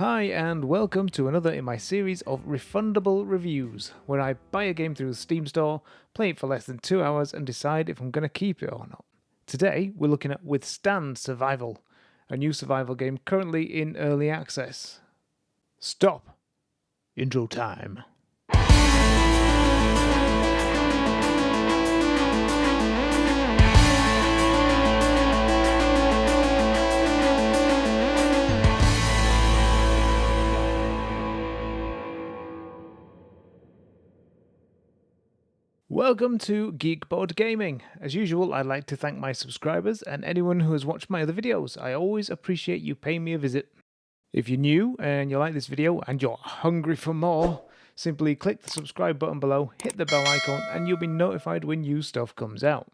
Hi and welcome to another in my series of refundable reviews, where I buy a game through the Steam store, play it for less than 2 hours and decide if I'm going to keep it or not. Today we're looking at Withstand Survival, a new survival game currently in early access. Stop! Intro time. Welcome to Geekbod Gaming. As usual, I'd like to thank my subscribers and anyone who has watched my other videos. I always appreciate you paying me a visit. If you're new and you like this video and you're hungry for more, simply click the subscribe button below, hit the bell icon, and you'll be notified when new stuff comes out.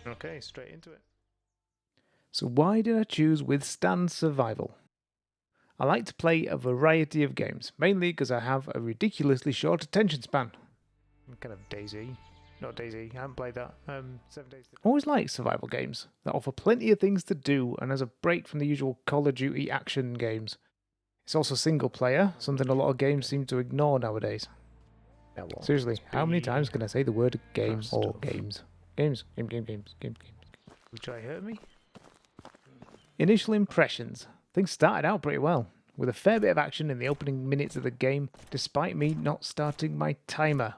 Okay, straight into it. So why did I choose Withstand Survival? I like to play a variety of games, mainly because I have a ridiculously short attention span. I'm kind of Daisy. Not Daisy, I haven't played that. 7 Days. I always like survival games that offer plenty of things to do and as a break from the usual Call of Duty action games. It's also single player, something a lot of games seem to ignore nowadays. Seriously, how many times can I say the word game or games? Games. Will try hurt me? Initial impressions. Things started out pretty well, with a fair bit of action in the opening minutes of the game, despite me not starting my timer.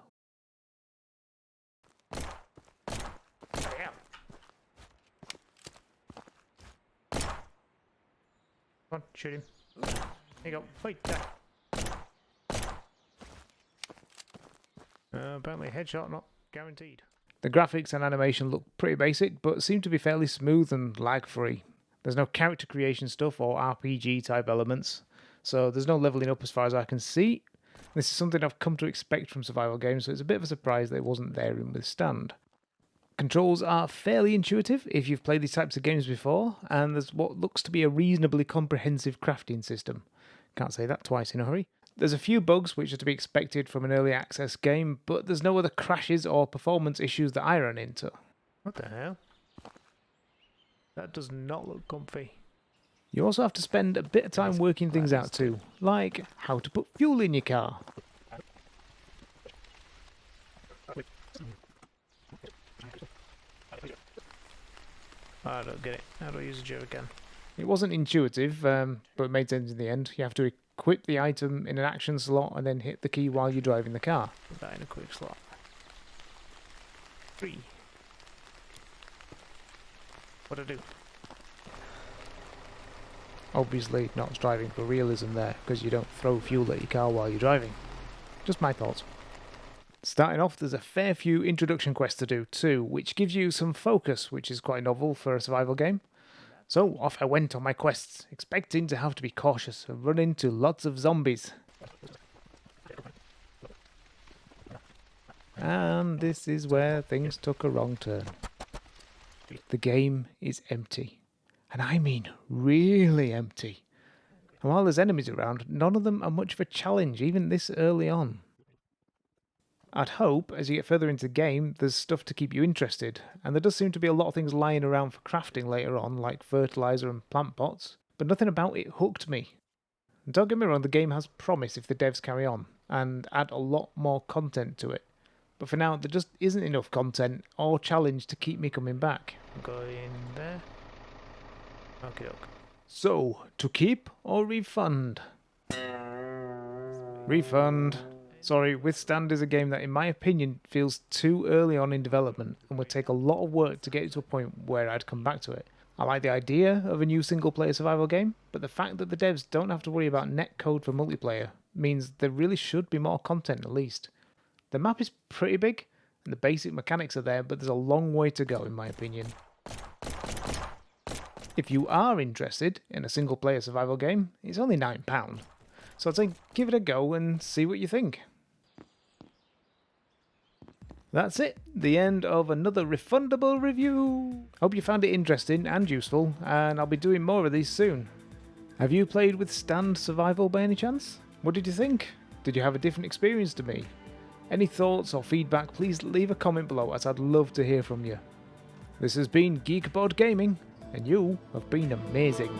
Come on, shoot him. There you go. Wait, apparently a headshot not guaranteed. The graphics and animation look pretty basic, but seem to be fairly smooth and lag-free. There's no character creation stuff or RPG type elements, so there's no leveling up as far as I can see. This is something I've come to expect from survival games, so it's a bit of a surprise that it wasn't there in Withstand. Controls are fairly intuitive if you've played these types of games before, and there's what looks to be a reasonably comprehensive crafting system. Can't say that twice in a hurry. There's a few bugs which are to be expected from an early access game, but there's no other crashes or performance issues that I run into. What the hell? That does not look comfy. You also have to spend a bit of time working things out too, like how to put fuel in your car. I don't get it. How do I use a jerrycan? It wasn't intuitive, but it made sense in the end. You have to equip the item in an action slot and then hit the key while you're driving the car. Put that in a quick slot. 3. What do I do? Obviously not striving for realism there, because you don't throw fuel at your car while you're driving. Just my thoughts. Starting off, there's a fair few introduction quests to do too, which gives you some focus, which is quite novel for a survival game. So off I went on my quests, expecting to have to be cautious and run into lots of zombies. And this is where things took a wrong turn. The game is empty. And I mean really empty. And while there's enemies around, none of them are much of a challenge, even this early on. I'd hope, as you get further into the game, there's stuff to keep you interested, and there does seem to be a lot of things lying around for crafting later on, like fertilizer and plant pots, but nothing about it hooked me. And don't get me wrong, the game has promise if the devs carry on, and add a lot more content to it. But for now, there just isn't enough content or challenge to keep me coming back. Go in there. Okay. So, to keep or refund? Refund. Sorry, Withstand is a game that in my opinion feels too early on in development and would take a lot of work to get it to a point where I'd come back to it. I like the idea of a new single player survival game, but the fact that the devs don't have to worry about netcode for multiplayer means there really should be more content at least. The map is pretty big, and the basic mechanics are there, but there's a long way to go in my opinion. If you are interested in a single player survival game, it's only £9, so I'd say give it a go and see what you think. That's it, the end of another refundable review. Hope you found it interesting and useful, and I'll be doing more of these soon. Have you played Withstand Survival by any chance? What did you think? Did you have a different experience to me? Any thoughts or feedback, please leave a comment below, as I'd love to hear from you. This has been Geekbod Gaming, and you have been amazing.